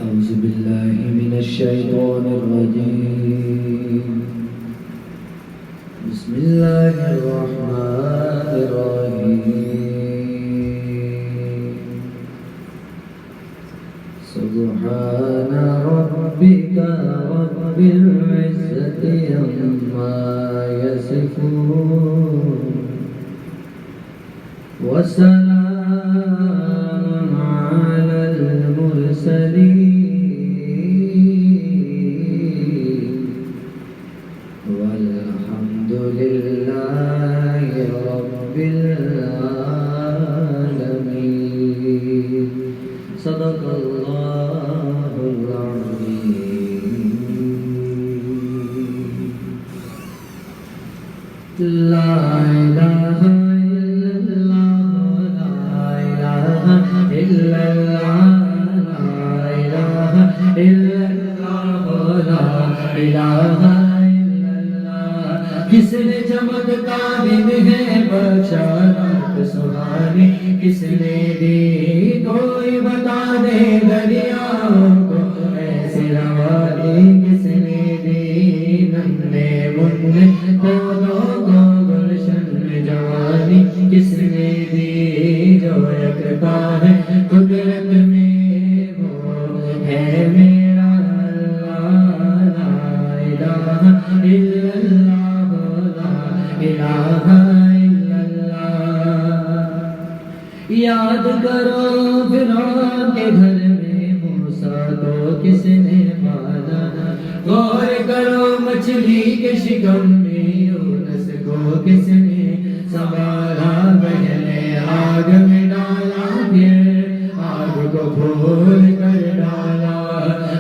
أعوذ بالله من الشيطان الرجيم بسم الله الرحمن الرحيم سبحان ربك رب العزة عما يصفون وسلام على المرسلين والحمد لله رب العالمين صدق الله العظيم لا إله إلا کس نے چمتکاری ہے بشارت سہانی کس نے دی کوئی بتا دے دریاؤں کو ایسی روانی کس نے دی ننھے منھے پودوں کو گلشن میں جوانی کس نے دی جو یکتا ہے قدرت میں وہ ہے میرا اللہ لا الہ الا اللہ لا الہ الا اللہ یاد کرو فرعون کے گھر میں موسیٰ کو کس نے پالا غور کرو مچھلی کے شکم میں یونس کو کس نے سنبھالا پہلے آگ میں ڈالا پھر آگ کو کھول کر ڈالا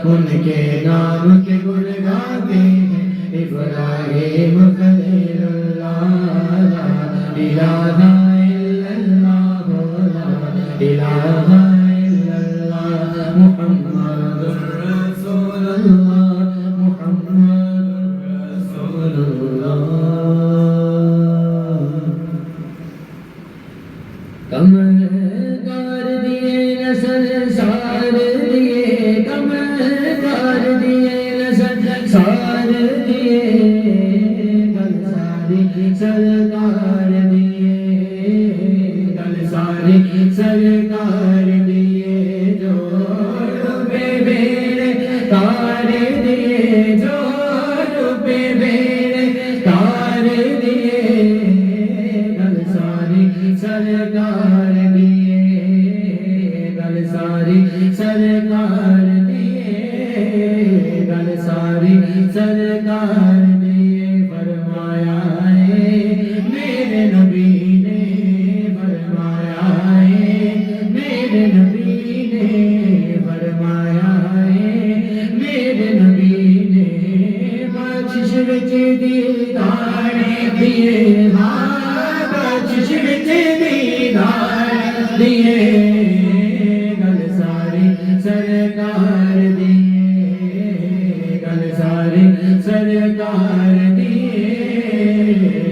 ان کے نام کے گن گاتے ہیں ابراہیم خلیل اللہ لا الہ الا اللہ لا الہ الا اللہ محمد رسول اللہ محمد رسول اللہ کمر کار دیے نسل سار دیے کمر کار دیے نسل سار دیے گل ساری سرکار دیے گل ساری سرکار دیے جو ڈوبے بیڑے تار دیے جو ڈوبے بیڑے تار دیے گل ساری سرکار دیے گل ساری سرکار دیے گل ساری سرکار دیے فرمایا ہے میرے نبی نے فرمایا ہے میرے نبی نے فرمایا ہے میرے نبی نے بخشش وچ دیدار دیے بخشش وچ دیدار دیے گل ساری سرکار دیے گل ساری سرکار دیے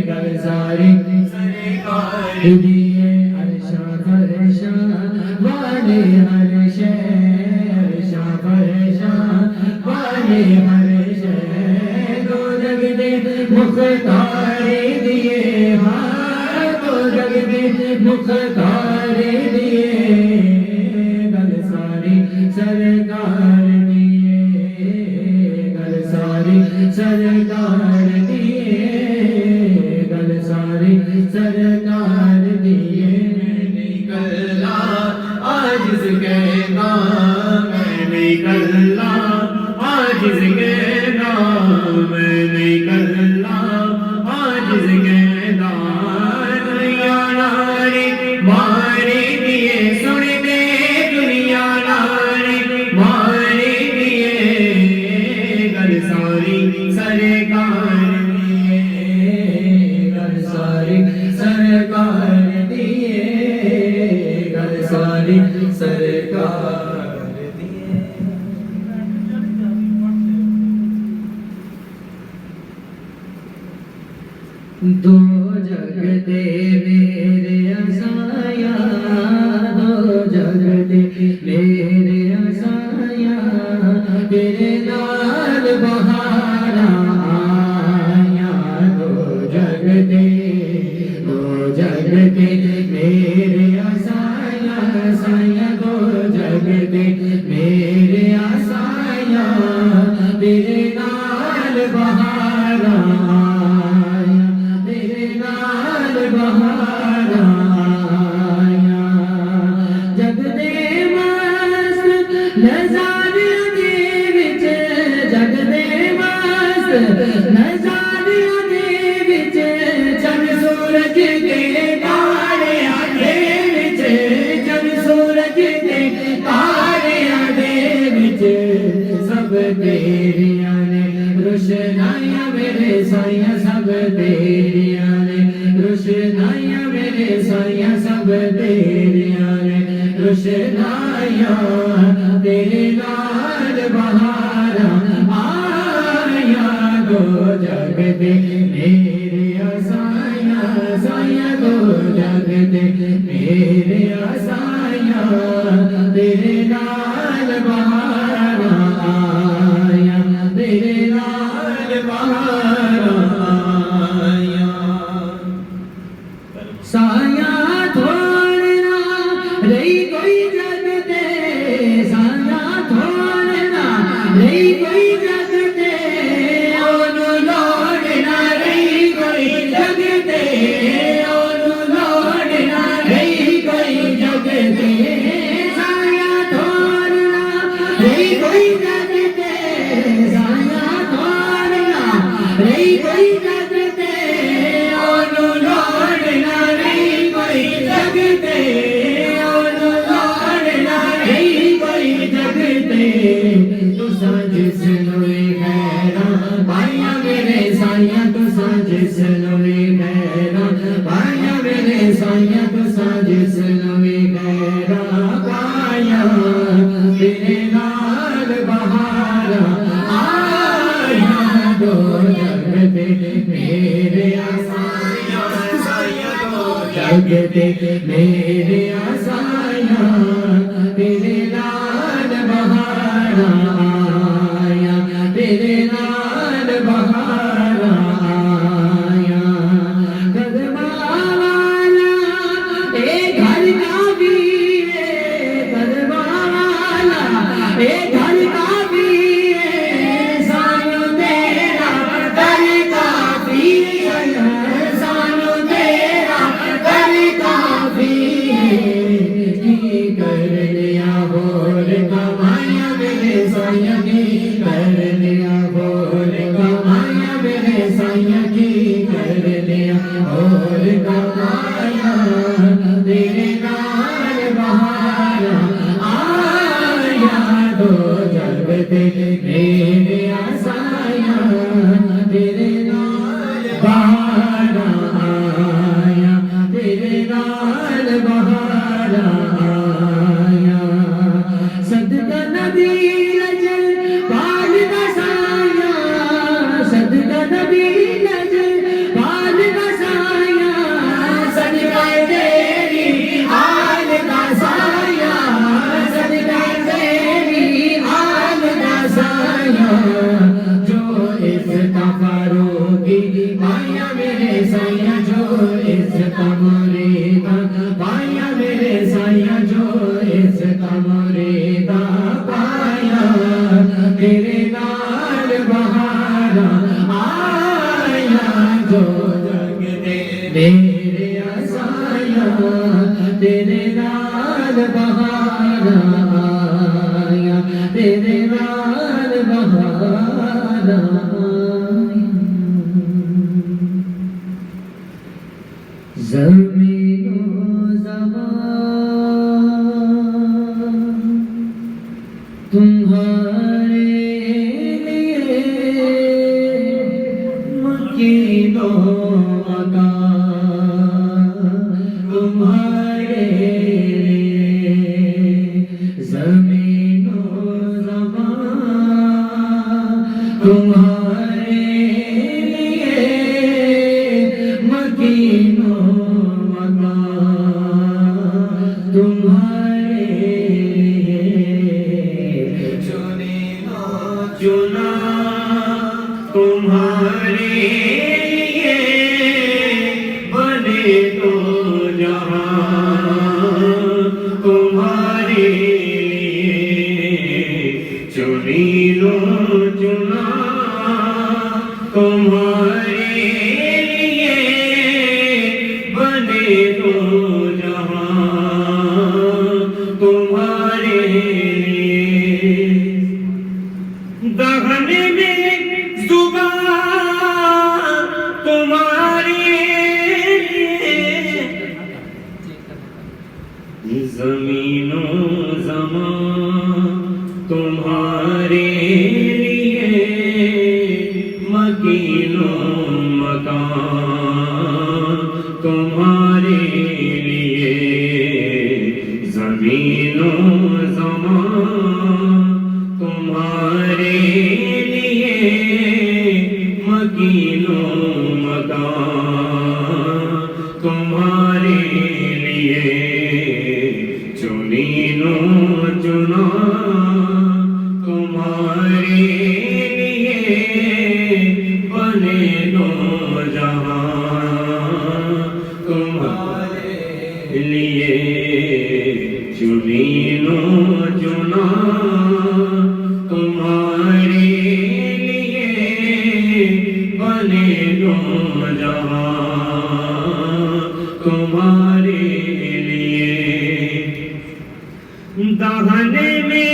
گل ساری سرکار دیے عرشاں فرشاں والے ہر شے عرشاں فرشاں والے ہر شے دو جگ دے مختار دیے ہاں دو جگ دے مختار دیے گل ساری سرکار دیے گل ساری سرکار دیے گل ساری سرکار دیے نکلا عاجز کہنا میں نکلا عاجز کہنا میں نکلا عاجز کہنا دنیا ناری ماری دیے سن دے دنیا ناری ماری دیے گل ساری سرکار دیے گل ساری سرکار دیے گل ساری سرکار دیے دو جگ دے میرے عصایا دو جگ دے میرے عصایا میرے آسائیاں سائیاں دو جگ دے میرے آسائیاں تیرے نال بہار آیا تیرے نال بہار آیا جگ دے مست نظاریاں دے وچ جگ دے مست نظاریاں دے وچ چند سورج دے تاریاں دے وچ چند سورج دے تاریاں دے وچ سب تیریاں نے روشنائیاں میرے سائیاں سب تیریاں نے روشنائیاں میرے سائیاں سب تیریاں نے روشنائیاں تیرے نال بہار آیا دو جگ دے میرے آسائیاں سائیاں دو جگ دے میرے آسائیاں تیرے نال بہار آیا تیرے نال بہار آیا سایاں تھوڑنا رہی کوئی جگ تے سایاں تھوڑنا رہی کوئی جگ تے اونوں لوڑنا رہی کوئی جگ تے اونوں لوڑنا رہی کوئی جگ تے سایاں تھوڑنا رہی کوئی جگ تے سایاں تھوڑنا رہی کوئی جگ تے اونوں لوڑنا رہی کوئی جگ تے اونوں لوڑنا رہی کوئی جگ تے تساں جس نوں خیراں پائیاں میرے سائیاں تساں جس نوں خیراں پائیاں میرے سائیاں تساں جس نوں خیراں پائیاں تیرے نال بہار آیا دو جگ دے میرے آسائیاں سائیاں دو جگ دے میرے آسائیاں تیرے نال بہار آیا تیرے نال بہار آیا قدماں والا اے گھر کا بھی ہے قدماں والا اے گھر کا بھی ہے سانو تیرا در کافی ہے سانو تیرا در کافی ہے کی کر لیا بول کمائیاں میرے سائیاں کی کر لیا بول کمائیاں میرے سائیاں کی کر لیا بول کمائیاں تیرے نال بہار آیا دو جگ دے میرے آسائیاں تیرے نال بہار آیا تیرے نال بہار آیا صدقہ نبی لجل پال دا سایاں صدقہ نبی لجل پال دا سایاں صدقہ تیری آل دا سایاں صدقہ تیری آل دا سایاں جو عزت فاروقی پائیاں میرے سائیاں جو عزت مریداں پائیاں میرے سائیاں جو عزت مریداں پائیاں تیرے نال بہار آیا جو جگ دے میرے آسائیاں تیرے نال بہار آیا تیرے نال بہار آیا زمین و زمان تمہارے لیے مکین و مکان تمہارے لیے زمین و زمان تمہارے لیے مکین و مکان تمہارے لیے چنے زمین و زمان تمہارے لیے مکین و مکان تمہارے لیے زمین و زمان تمہارے لیے مکین و مکان تمہارے لیے چنین و چنا تمہارے لیے بنے دو جہاں تمہارے لیے چنین و چنا تمہارے لیے بنے دو جہاں تمہارے لیے دہن میں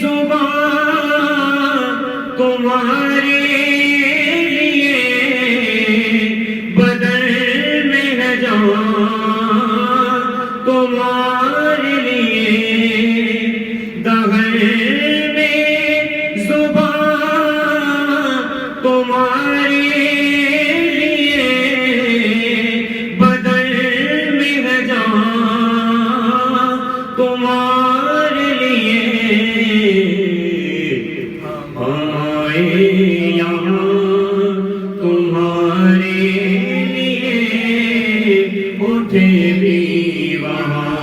زبان تمہارے لیے بدن میں ہے جان تمہارے لیے دہن میں زبان تمہارے لیے بدن میں ہے جان تمہارے لیے ہم آئے یہاں تمہارے لیے اٹھے بھی وہاں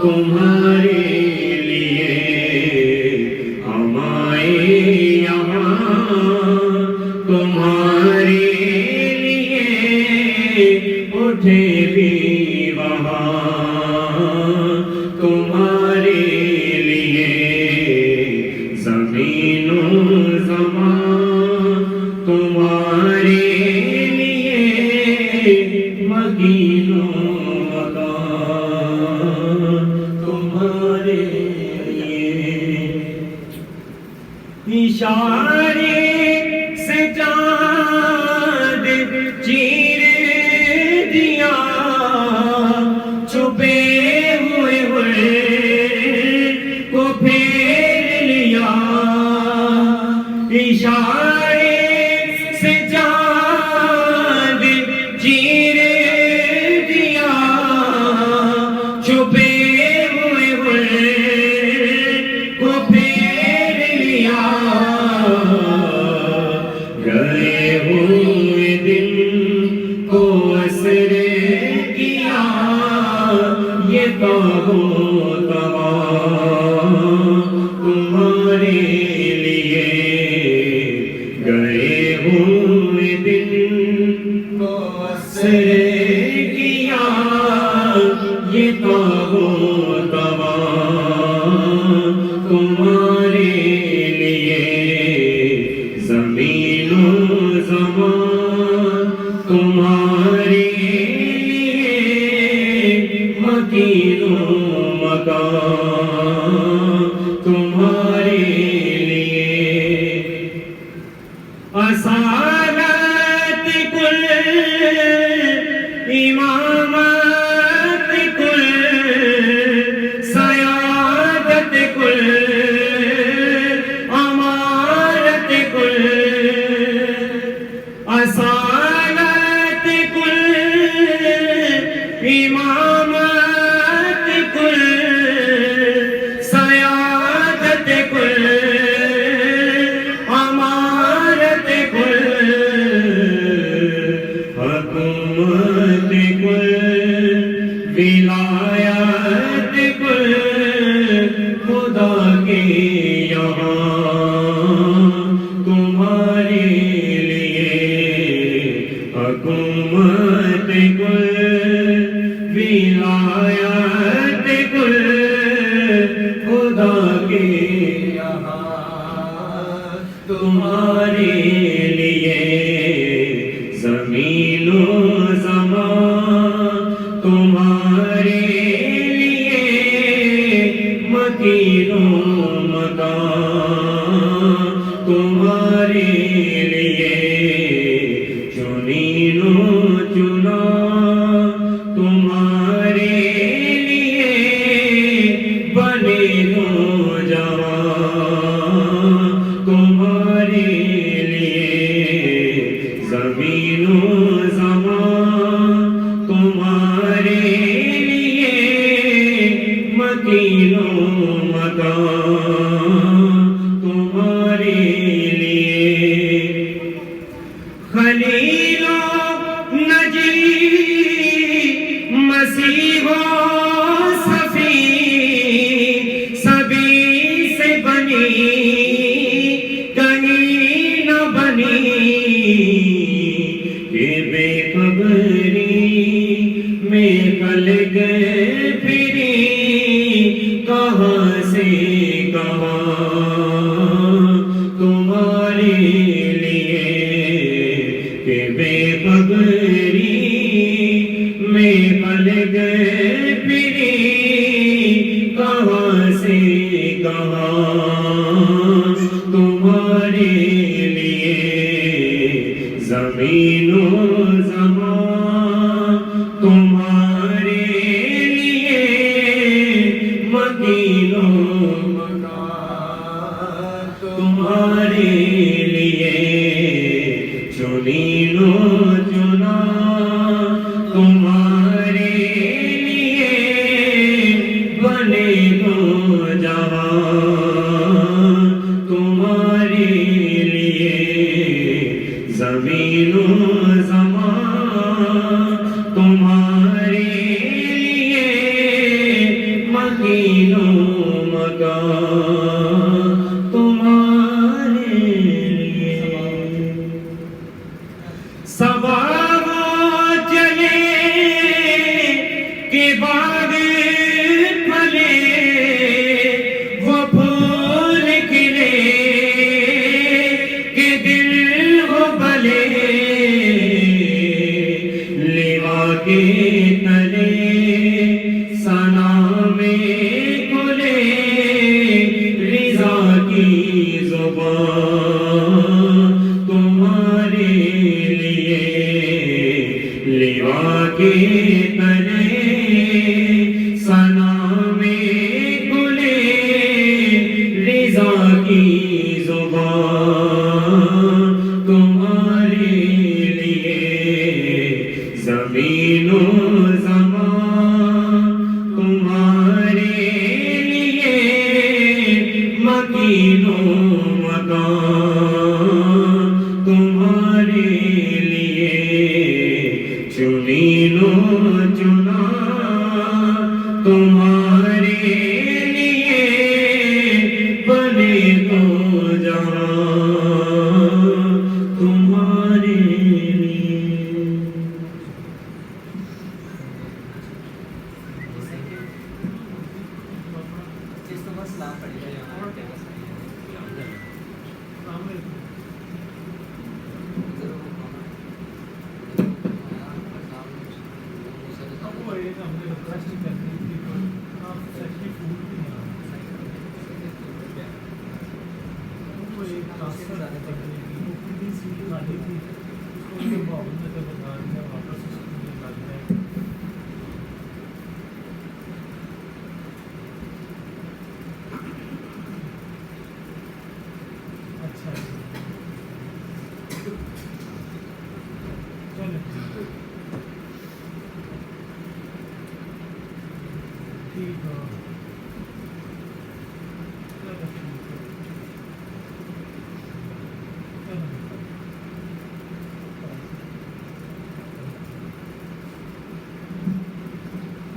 تمہارے لیے ہم آئے یہاں تمہارے لیے اٹھے بھی وہاں تمہارے لیے زمین و زمان تمہارے لیے مکین و مکان تمہارے لیے اشارے سے چاند چیر دیا چھپے ہوئے کو پھیر لیا اشارے سے چاند چیر دیا چھپے ہوئے کو پھیر لیا گئے ہوئے دن کو اثر کیا یہ تابو تباہ تمہارے لیے گئے ہوئے دن کو اثر کیا یہ تابو تباہ تمہارے لیے زمین و زمان تمہارے لیے مکین و مکان تمہارے لیے اصالت کل امامت کل سیادت کل امارت کل اصالت کل امامت کل سیادت کل امارت کل حکومت کل ولایت کل خدا کے یہاں تمہارے لیے حکومت کل ولایت کل خدا کے یہاں تمہارے لیے زمین و زمان تمہارے لیے مکین و مکان تمہارے لیے چنین و چنا تمہارے مکین و مکان تمہارے لیے خلیل و نجی مسیح و صفی سبھی سے بنی کہیں نہ بنی کہ بے خبری میں کل گئے پھری کہاں سے کہاں تمہارے لیے کہ بے خبری میں کل گئے پھری کہاں سے کہاں تمہارے لیے زمین و زمان تمہارے لیے مکین و مکان تمہارے لیے چنین و چنا تمہارے لیے بنے دو جہاں تمہارے لیے زمین و زمان تمہارے لیے مکین و مکان تمہارے لیے صبا وہ چلے کہ باغ پھلے وہ پھول کھلے کہ دل ہو بلے لیوا کے تلے ثنا میں کھلے رضا کی زبان تمہارے لیے لیوا کے تلے ثنا میں کھلے رضا کی زبان تمہارے لیے زمین و زمان تمہارے لیے مکین و مکان تمہارے لیے چنین و چنا تمہارے لیے بنے دو جہاں تمہارے لیے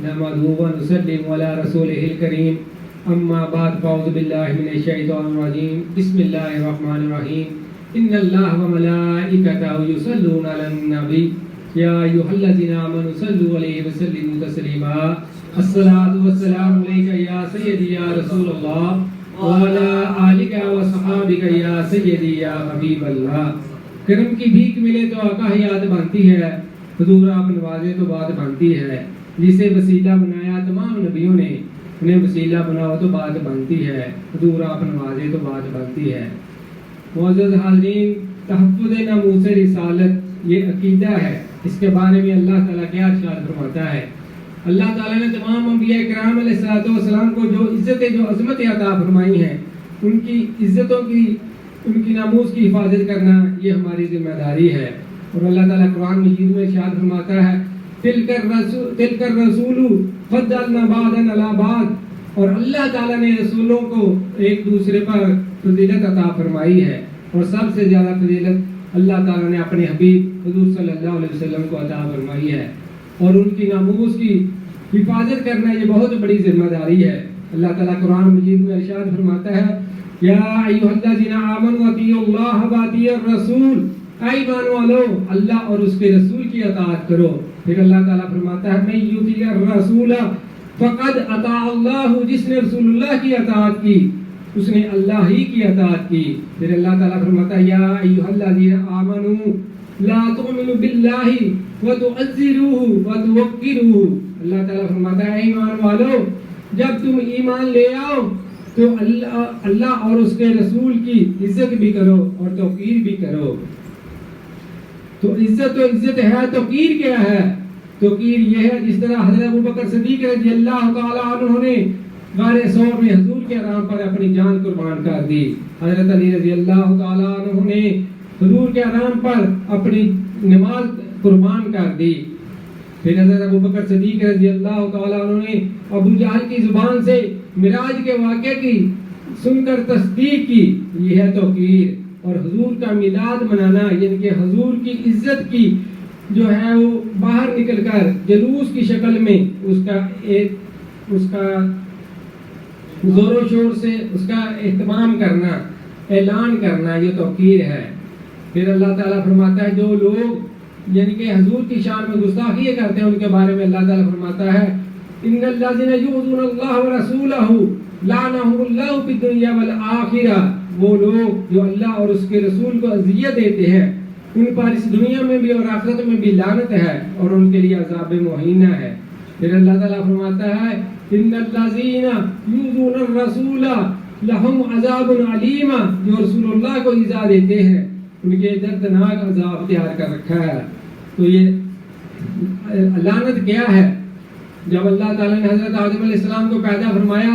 نحمده ونصلي على رسوله الكريم اما بعد فاعوذ بالله من الشيطان الرجيم بسم الله الرحمن الرحيم ان الله وملائكته يصلون على النبي يا ايها الذين امنوا صلوا عليه وسلموا تسليما الصلاة والسلام عليك يا سيدي يا رسول الله وعلى آلك وصحابك يا سيدي يا حبيب الله کرم کی بھیک ملے تو آقا حیات بنتی ہے، حضور آپ نوازے تو بات بنتی ہے، جسے وسیلہ بنایا تمام نبیوں نے انہیں وسیلہ بناؤ تو بات بنتی ہے، حضور آپ نوازے تو بات بنتی ہے۔ معزز حاضرین، تحفظ ناموس رسالت یہ عقیدہ ہے، اس کے بارے میں اللہ تعالیٰ کیا ارشاد فرماتا ہے؟ اللہ تعالیٰ نے تمام انبیاء کرام علیہ السلام کو جو عزتیں جو عظمتیں عطا فرمائی ہیں، ان کی عزتوں کی ان کی ناموس کی حفاظت کرنا یہ ہماری ذمہ داری ہے۔ اور اللہ تعالیٰ قرآن مجید میں ارشاد فرماتا ہے تلک الرسول فضلنا بعضا علی بعض، اور اللہ تعالیٰ نے رسولوں کو ایک دوسرے پر فضیلت عطا فرمائی ہے، اور سب سے زیادہ فضیلت اللہ تعالیٰ نے اپنے حبیب حضور صلی اللہ علیہ وسلم کو عطا فرمائی ہے، اور ان کی ناموس کی حفاظت کرنا یہ بہت بڑی ذمہ داری ہے۔ اللہ تعالیٰ قرآن مجید میں ارشاد فرماتا ہے یا ایھا الذین آمنوا اطیعوا اللہ واطیعوا الرسول، اے ایمان والو اللہ اور اس کے رسول کی اطاعت کرو۔ پھر اللہ تعالیٰ فرماتا ہے من یطیع الرسول فقد اطاع اللہ، جس نے رسول اللہ کی اطاعت کی اس نے اللہ ہی کی اطاعت کی۔ پھر اللہ تعالیٰ فرماتا ہے یا ایھا الذین آمنوا لا تؤمنوا باللہ وتعزروہ وتوقروہ، اللہ تعالیٰ فرماتا ہے ایمان والو جب تم ایمان لے آؤ تو اللہ اور اس کے رسول کی عزت بھی کرو اور توقیر بھی کرو۔ تو عزت ہے، توقیر کیا ہے؟ توقیر یہ ہے جس طرح حضرت ابوبکر صدیق رضی اللہ تعالیٰ عنہ نے غار ثور میں حضور کے نام پر اپنی جان قربان کر دی، حضرت علی رضی اللہ تعالیٰ عنہ نے حضور کے نام پر اپنی نماز قربان کر دی۔ پھر حضرت ابوبکر صدیق رضی اللہ تعالیٰ عنہ نے ابو جہل کی زبان سے معراج کے واقعے کی سن کر تصدیق کی، یہ ہے توقیر۔ اور حضور کا میلاد منانا یعنی کہ حضور کی عزت کی جو ہے وہ باہر نکل کر جلوس کی شکل میں اس کا زور و شور سے اس کا اہتمام کرنا، اعلان کرنا، یہ توقیر ہے۔ پھر اللہ تعالیٰ فرماتا ہے جو لوگ یعنی کہ حضور کی شان میں گستاخی کرتے ہیں ان کے بارے میں اللہ تعالیٰ فرماتا ہے ان الذین یؤذون اللہ ورسولہ لعنہم اللہ فی الدنیا والآخرہ، وہ لوگ جو اللہ اور اس کے رسول کو اذیت دیتے ہیں ان پر اس دنیا میں بھی اور آخرت میں بھی لعنت ہے اور ان کے لیے عذاب مہینہ ہے۔ پھر اللہ تعالیٰ فرماتا ہے ان الذین یؤذون الرسول لہم عذاب علیم، جو رسول اللہ کو ایذا دیتے ہیں ان کے دردناک عذاب تیار کر رکھا ہے۔ تو یہ لعنت کیا ہے؟ جب اللہ تعالیٰ نے حضرت آدم علیہ السلام کو پیدا فرمایا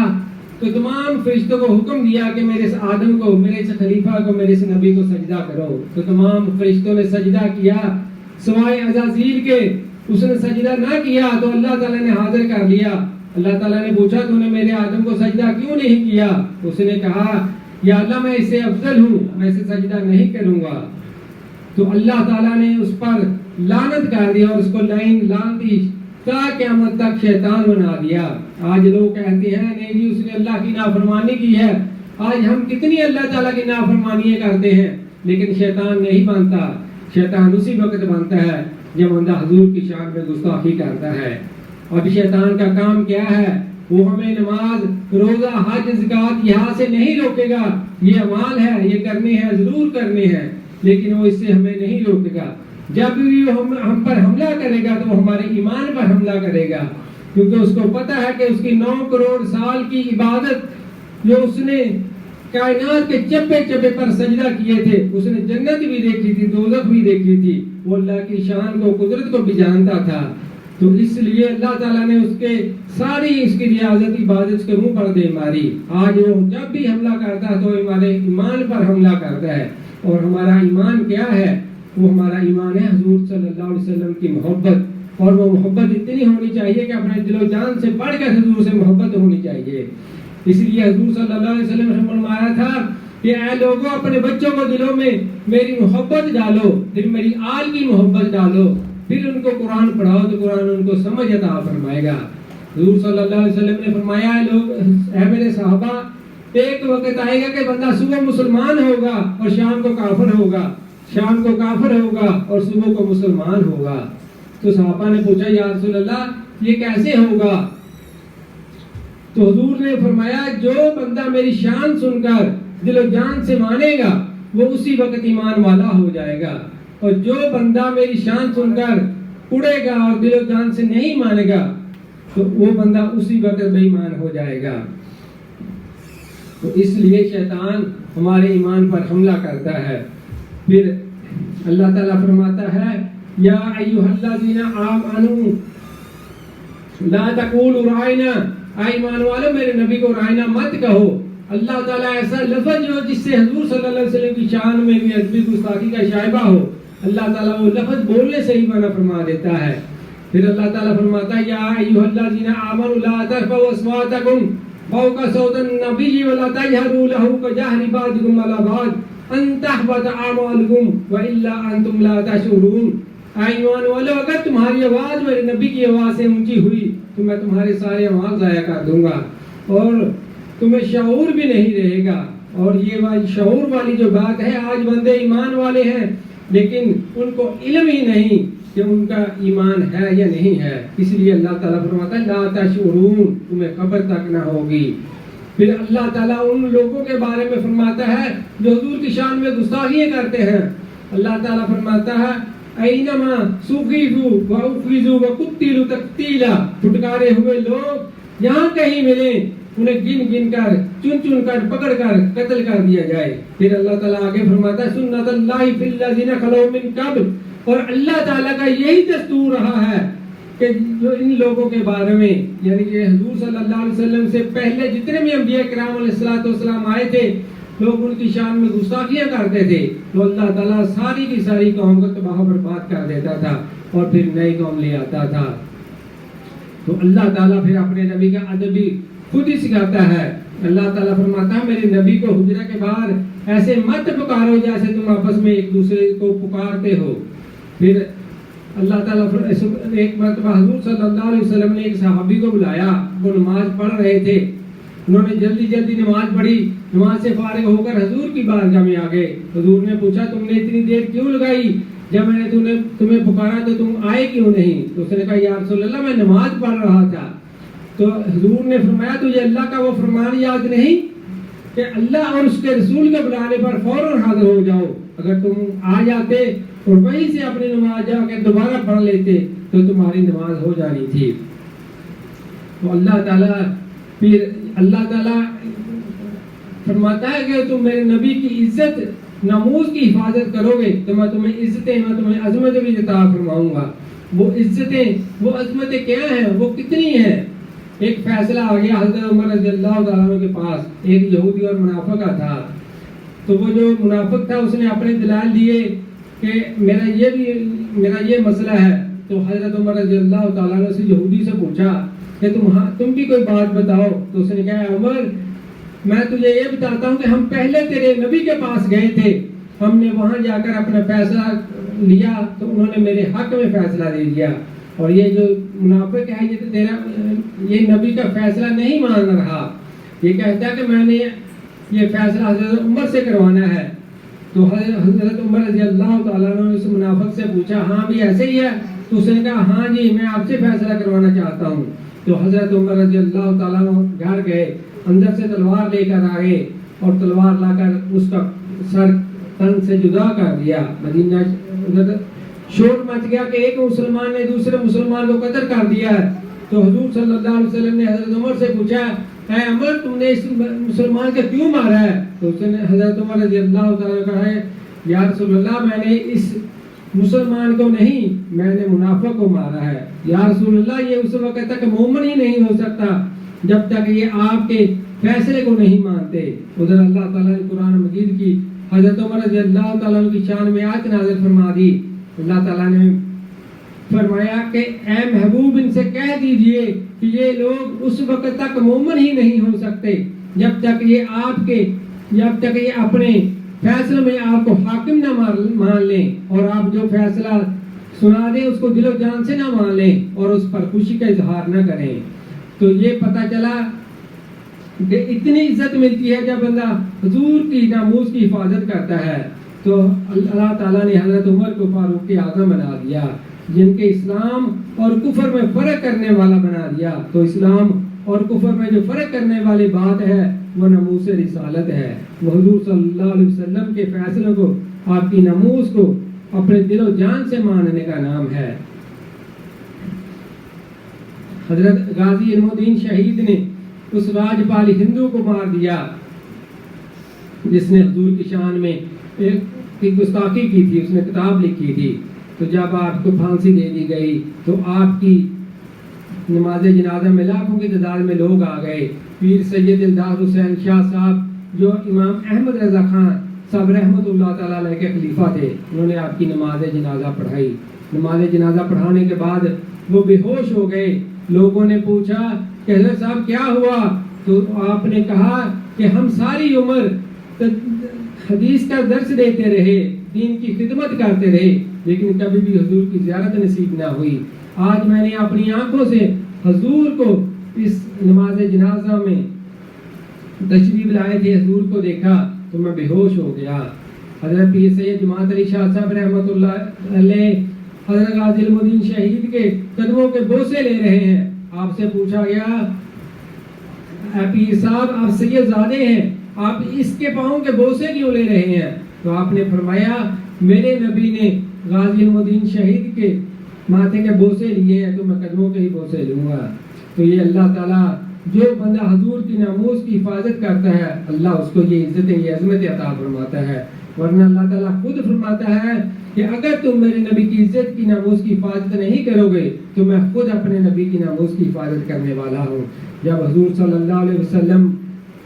تو تمام فرشتوں کو حکم دیا کہ میرے اس آدم کو، میرے اس خلیفہ کو، میرے اس نبی کو سجدہ کرو، تو تمام فرشتوں نے سجدہ کیا سوائے عزازیل کے۔ اس نے سجدہ نہ کیا تو اللہ تعالیٰ نے حاضر کر لیا۔ اللہ تعالیٰ نے پوچھا تو نے میرے آدم کو سجدہ کیوں نہیں کیا؟ اس نے کہا یا اللہ میں اس سے افضل ہوں، میں اسے سجدہ نہیں کروں گا۔ تو اللہ تعالیٰ نے اس پر لعنت کر دیا اور اس کو لعن دی تا قیامت تک شیطان بنا دیا۔ آج لوگ کہتے ہیں نہیں جی اس نے اللہ کی نافرمانی کی ہے۔ آج ہم کتنی اللہ تعالیٰ کی نافرمانیاں کرتے ہیں لیکن شیطان نہیں بنتا۔ شیطان اسی وقت بنتا ہے جب بندہ حضور کی شان میں گستاخی کرتا ہے۔ اور شیطان کا کام کیا ہے؟ وہ ہمیں نماز، روزہ، حج، زکوٰۃ یہاں سے نہیں روکے گا، یہ اعمال ہے، یہ کرنے ہیں، ضرور کرنے ہیں، لیکن وہ اس سے ہمیں نہیں روکے گا۔ جب بھی وہ ہم پر حملہ کرے گا تو وہ ہمارے ایمان پر حملہ کرے گا، کیونکہ اس کو پتہ ہے کہ اس کی 9 کروڑ سال کی عبادت جو اس نے کائنات کے چپے چپے پر سجدہ کیے تھے، اس نے جنت بھی دیکھی تھی، دوزخ بھی دیکھی تھی، وہ اللہ کی شان کو، قدرت کو بھی جانتا تھا۔ تو اس لیے اللہ تعالیٰ نے اس کے ساری اس کی ریاضت عبادت کے منہ پر دے ماری۔ آج وہ جب بھی حملہ کرتا ہے تو ہمارے ایمان پر حملہ کرتا ہے، اور ہمارا ایمان کیا ہے؟ وہ ہمارا ایمان ہے حضور صلی اللہ علیہ وسلم کی محبت، اور وہ محبت اتنی ہونی چاہیے کہ اپنے دل و جان سے بڑھ کر حضور سے محبت ہونی چاہیے۔ اس لیے حضور صلی اللہ علیہ وسلم نے فرمایا تھا کہ اے لوگوں اپنے بچوں کو دلوں میں میری محبت ڈالو، پھر میری آل کی محبت ڈالو، پھر ان کو قرآن پڑھاؤ تو قرآن ان کو سمجھ عطا فرمائے گا۔ حضور صلی اللہ علیہ وسلم نے فرمایا اے میرے صحابہ، ایک وقت آئے گا کہ بندہ صبح مسلمان ہوگا اور شام کو کافر ہوگا، شام کو کافر ہوگا اور صبح کو مسلمان ہوگا۔ تو صحابہ نے پوچھا یا رسول اللہ یہ کیسے ہوگا؟ تو حضور نے فرمایا جو بندہ میری شان سن کر دل و جان سے مانے گا وہ اسی وقت ایمان والا ہو جائے گا، اور جو بندہ میری شان سن کر اڑے گا اور دل و جان سے نہیں مانے گا تو وہ بندہ اسی وقت بے ایمان ہو جائے گا۔ تو اس لیے شیطان ہمارے ایمان پر حملہ کرتا ہے۔ پھر اللہ تعالیٰ فرماتا ہے یا ایھا الذین آمنوا لا تقولوا رائنا، اے ایمان والو میرے نبی کو رائنا مت کہو۔ اللہ تعالیٰ ایسا لفظ جو جس سے حضور صلی اللہ علیہ وسلم کی شان میں بھی ادبی گستاخی کا شائبہ ہو، اللہ تعالیٰ وہ لفظ بولنے سے ہی منع فرما دیتا ہے۔ پھر اللہ تعالیٰ فرماتا ہے یا ایھا الذین آمنوا لا ترفعوا اصواتکم فوق صوت النبي ولا تجهروا له كجهر بعضكم على بعض ان تحبط اعمالكم والا انتم لا تشعرون. اے ایمان والو اگر تمہاری آواز میرے نبی کی آواز سے اونچی ہوئی تو میں تمہارے سارے اعمال ضائع کر دوں گا اور تمہیں شعور بھی نہیں رہے گا. اور یہ شعور والی جو بات ہے، آج بندے ایمان والے ہیں لیکن ان کو علم ہی نہیں کہ ان کا ایمان ہے یا نہیں ہے. اس لیے اللہ تعالیٰ فرماتا ہے لا تشعرون، تمہیں خبر تک نہ ہوگی. پھر اللہ تعالیٰ ان لوگوں کے بارے میں فرماتا ہے جو حضور کی شان میں گستاخیاں کرتے ہیں. اللہ تعالیٰ فرماتا ہے اینما سخیفوا واخذوا وقتلوا تقتیلا، پھٹکارے ہوئے لوگ جہاں کہیں ملیں انہیں گن گن کر چن چن کر پکڑ کر قتل کر دیا جائے. پھر اللہ تعالیٰ آگے فرماتا ہے سنت اللہ فی الذین خلو من قبل، اور اللہ تعالیٰ کا یہی دستور رہا ہے کہ جو ان لوگوں کے بارے میں یعنی کہ حضور صلی اللہ علیہ وسلم سے پہلے جتنے بھی انبیاء کرام علیہ السلام آئے تھے، لوگ ان کی شان میں گستاخیاں کرتے تھے تو اللہ تعالیٰ ساری کی ساری قوم کو تباہ و برباد کر دیتا تھا اور پھر نئی قوم لے آتا تھا. تو اللہ تعالیٰ پھر اپنے نبی کا ادب بھی خود ہی سکھاتا ہے. اللہ تعالیٰ فرماتا ہے میرے نبی کو حجرہ کے باہر ایسے مت پکارو جیسے تم آپس میں ایک دوسرے کو پکارتے ہو. پھر اللہ تعالیٰ ایک مرتبہ حضور صلی اللہ علیہ وسلم نے ایک صحابی کو بلایا، وہ نماز پڑھ رہے تھے. انہوں نے جلدی جلدی نماز پڑھی، نماز سے فارغ ہو کر حضور کی بارگاہ میں آ گئے. حضور نے پوچھا تم نے اتنی دیر کیوں لگائی؟ جب میں نے تمہیں پکارا تو تم آئے کیوں نہیں؟ تو اس نے کہا یا رسول اللہ میں نماز پڑھ رہا تھا. تو حضور نے فرمایا تجھے اللہ کا وہ فرمان یاد نہیں کہ اللہ اور اس کے رسول کے بلانے پر فوراً حاضر ہو جاؤ؟ اگر تم آ جاتے اور وہیں سے اپنی نماز جا کے دوبارہ پڑھ لیتے تو تمہاری نماز ہو جانی تھی. تو اللہ تعالیٰ فرماتا ہے کہ تم میرے نبی کی عزت ناموز کی حفاظت کرو گے تو میں تمہیں عظمت بھی عطا فرماؤں گا. وہ عظمتیں کیا ہیں، وہ کتنی ہیں؟ ایک فیصلہ آ گیا حضرت عمر رضی اللہ تعالیٰ عنہ کے پاس، ایک یہودی اور منافق تھا. تو وہ جو منافق تھا اس نے اپنے دلائل دیے کہ میرا یہ مسئلہ ہے. تو حضرت عمر رضی اللہ تعالیٰ عنہ سے یہودی سے پوچھا کہ تم بھی کوئی بات بتاؤ. تو اس نے کہا عمر میں تجھے یہ بتاتا ہوں کہ ہم پہلے تیرے نبی کے پاس گئے تھے، ہم نے وہاں جا کر اپنا فیصلہ لیا تو انہوں نے میرے حق میں فیصلہ دے دیا. اور یہ جو منافق ہے یہ نبی کا فیصلہ نہیں مان رہا، یہ کہتا ہے کہ میں نے یہ فیصلہ حضرت عمر سے کروانا ہے. تو حضرت عمر رضی اللہ تعالیٰ عنہ نے اس منافق سے پوچھا ہاں بھی ایسے ہی ہے؟ تو اس نے کہا ہاں جی میں آپ سے فیصلہ کروانا چاہتا ہوں. تو حضرت عمر رضی اللہ تعالیٰ عنہ گھر گئے، اندر سے تلوار لے کر آئے اور تلوار لا کر اس کا سر تن سے جدا کر دیا. مدینہ شور مچ گیا کہ ایک مسلمان نے دوسرے مسلمان کو قتل کر دیا ہے. تو حضور صلی اللہ علیہ وسلم نے حضرت عمر سے پوچھا اے عمر تم نے اس مسلمان کو کیوں مارا ہے؟ تو اس نے حضرت عمر رضی اللہ تعالیٰ کہا ہے یا رسول اللہ میں نے اس مسلمان کو نہیں، میں نے منافق کو مارا ہے. یا رسول اللہ یہ اس وقت تک مومن ہی نہیں ہو سکتا جب تک یہ آپ کے فیصلے کو نہیں مانتے. ادھر اللہ تعالیٰ نے قرآن مجید کی حضرت عمر رضی اللہ تعالیٰ کی شان میں آیت نازل فرما دی. اللہ تعالیٰ نے فرمایا کہ اے محبوب ان سے کہہ دیجئے کہ یہ لوگ اس وقت تک مومن ہی نہیں ہو سکتے جب تک یہ اپنے فیصلے میں آپ کو حاکم نہ مان لیں اور آپ جو فیصلہ سنا دیں اس کو دل و جان سے نہ مان لیں اور اس پر خوشی کا اظہار نہ کریں. تو یہ پتہ چلا کہ اتنی عزت ملتی ہے جب بندہ حضور کی ناموز کی حفاظت کرتا ہے. تو اللہ تعالیٰ نے حضرت عمر کو فاروق اعظم بنا دیا، جن کے اسلام اور کفر میں فرق کرنے والا بنا دیا. تو اسلام اور کفر میں جو فرق کرنے والی بات ہے وہ ناموس رسالت ہے. وہ حضور صلی اللہ علیہ وسلم کے فیصلوں کو، آپ کی ناموس کو اپنے دل و جان سے ماننے کا نام ہے. حضرت غازی علم الدین شہید نے اس راجپال ہندو کو مار دیا جس نے حضور کی شان میں ایک گستاخی کی تھی، اس نے کتاب لکھی تھی. تو جب آپ کو پھانسی دے دی گئی تو آپ کی نماز جنازہ میں لاکھوں کی تعداد میں لوگ آ گئے. پیر سید الدار حسین شاہ صاحب جو امام احمد رضا خان صاحب رحمۃ اللہ تعالیٰ علیہ کے خلیفہ تھے، انہوں نے آپ کی نماز جنازہ پڑھائی. نماز جنازہ پڑھانے کے بعد وہ بے ہوش ہو گئے. لوگوں نے پوچھا کہ حضرت صاحب کیا ہوا؟ تو آپ نے کہا کہ ہم ساری عمر حدیث کا درس دیتے رہے، دین کی خدمت کرتے رہے، لیکن کبھی بھی حضور کی زیارت نصیب نہ ہوئی۔ آج میں نے اپنی آنکھوں سے حضور کو اس نماز جنازہ میں تشریف لائے تھے، حضور کو دیکھا تو میں بے ہوش ہو گیا۔ حضرت پیر سید جماعت علی شاہ صاحب رحمۃ اللہ علیہ حضرت غازی علم الدین شہید کے قدموں کے بوسے لے رہے ہیں۔ آپ سے پوچھا گیا پیر صاحب آپ سید زادے ہیں، آپ اس کے پاؤں کے بوسے کیوں لے رہے ہیں؟ تو آپ نے فرمایا میرے نبی نے غازی علم الدین شہید کے ماتھے کے بوسے لیے ہیں تو میں قدموں کے ہی بوسے لوں گا۔ تو یہ اللہ تعالیٰ جو بندہ حضور کی ناموس کی حفاظت کرتا ہے، اللہ اس کو یہ عزت یہ عظمت عطا فرماتا ہے۔ ورنہ اللہ تعالیٰ خود فرماتا ہے کہ اگر تم میرے نبی کی عزت کی ناموس کی حفاظت نہیں کرو گے تو میں خود اپنے نبی کی ناموس کی حفاظت کرنے والا ہوں۔ جب حضور صلی اللہ علیہ وسلم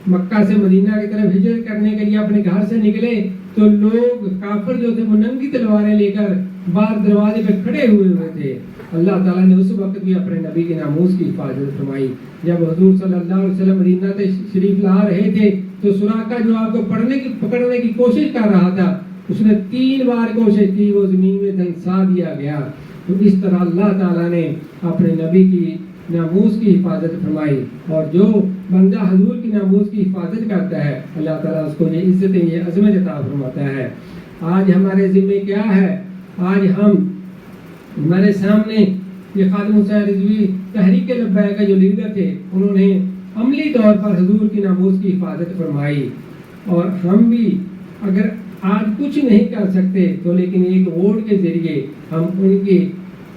مکہ سے مدینہ کی طرف ہجرت کرنے کے لیے اپنے گھر سے نکلے تو لوگ کافر جو تھے وہ ننگی تلواریں لے کر باہر دروازے پہ کھڑے ہوئے تھے۔ اللہ تعالیٰ نے اس وقت بھی اپنے نبی کی ناموس کی حفاظت فرمائی۔ جب حضور صلی اللہ علیہ وسلم مدینہ شریف لا رہے تھے تو سراقہ جو آپ کو پکڑنے کی کوشش کر رہا تھا، اس نے 3 بار کوشش کی، وہ زمین میں دھنسا دیا گیا۔ تو اس طرح اللہ تعالیٰ نے اپنے نبی کی ناموس کی حفاظت فرمائی، اور جو بندہ حضور کی ناموس کی حفاظت کرتا ہے اللہ تعالیٰ اس کو یہ عزت یہ عظمت عطا فرماتا ہے۔ آج ہمارے ذمہ کیا ہے؟ آج ہمارے سامنے یہ خادم حسین رضوی تحریک لبیک کا جو لیڈر تھے، انہوں نے عملی طور پر حضور کی ناموس کی حفاظت فرمائی، اور ہم بھی اگر آج کچھ نہیں کر سکتے تو لیکن ایک ووٹ کے ذریعے ہم ان کے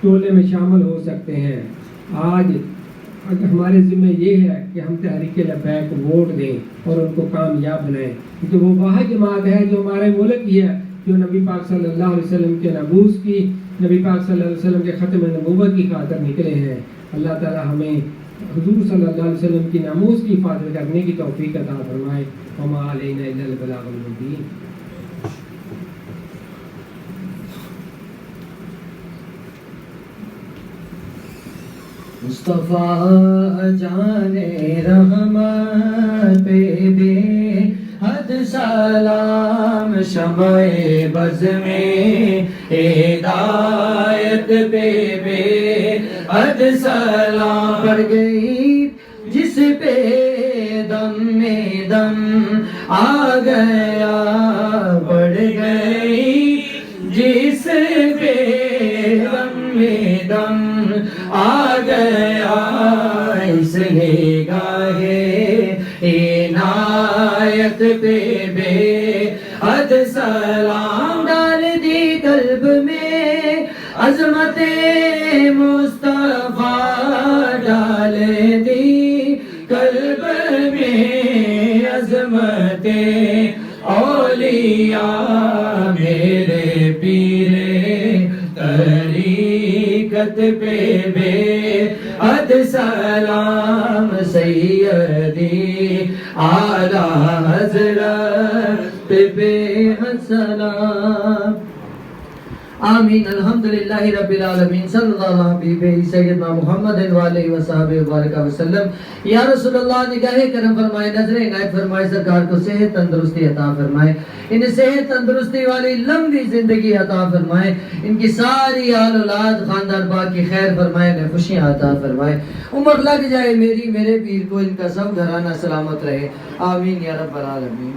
ٹولے میں شامل ہو سکتے ہیں۔ آج اگر ہمارے ذمہ یہ ہے کہ ہم تحریک لبیک کو ووٹ دیں اور ان کو کامیاب بنائیں، کیونکہ وہ واحد جماعت ہے جو ہمارے ملک کی ہے، جو نبی پاک صلی اللہ علیہ وسلم کے ناموس کی، نبی پاک صلی اللہ علیہ وسلم کے ختم نبوت کی خاطر نکلے ہیں۔ اللہ تعالی ہمیں حضور صلی اللہ علیہ وسلم کی ناموس کی حفاظت کرنے کی توفیق عطا فرمائے۔ وما علینا الا البلاغ المبین۔ مصطفیٰ جانے رحمت پہ بے حد سلام، شمع بز میں ہدایت پہ بے حد سلام، پڑ گئی جس پہ دم میں دم آ گیا، پڑ گئی جس پہ دم میں دم آ گیا، اس نگاہ عنایت پہ بے حد سلام، ڈال دی قلب میں عظمت مصطفیٰ، ڈال دی قلب میں عظمت اولیاء، میرے پیر طریقت پہ بے حد سلام، سیدی اعلیٰ حضرت پہ بے حد سلام۔ آمین۔ الحمدللہ رب العالمین، صلی اللہ علیہ سیدنا محمد وآلہ وصحبہ وبارک وسلم۔ یا رسول اللہ نگاہ کرم فرمائے، نظر عنایت فرمائے، سرکار کو صحت تندرستی عطا فرمائے، انہیں صحت تندرستی والی لمبی زندگی عطا فرمائے، ان کی ساری آل اولاد خاندان پاک کی خیر فرمائے، انہیں خوشیاں عطا فرمائے، عمر لگ جائے میری میرے پیر کو، ان کا سب گھرانہ سلامت رہے، آمین یا رب العالمین۔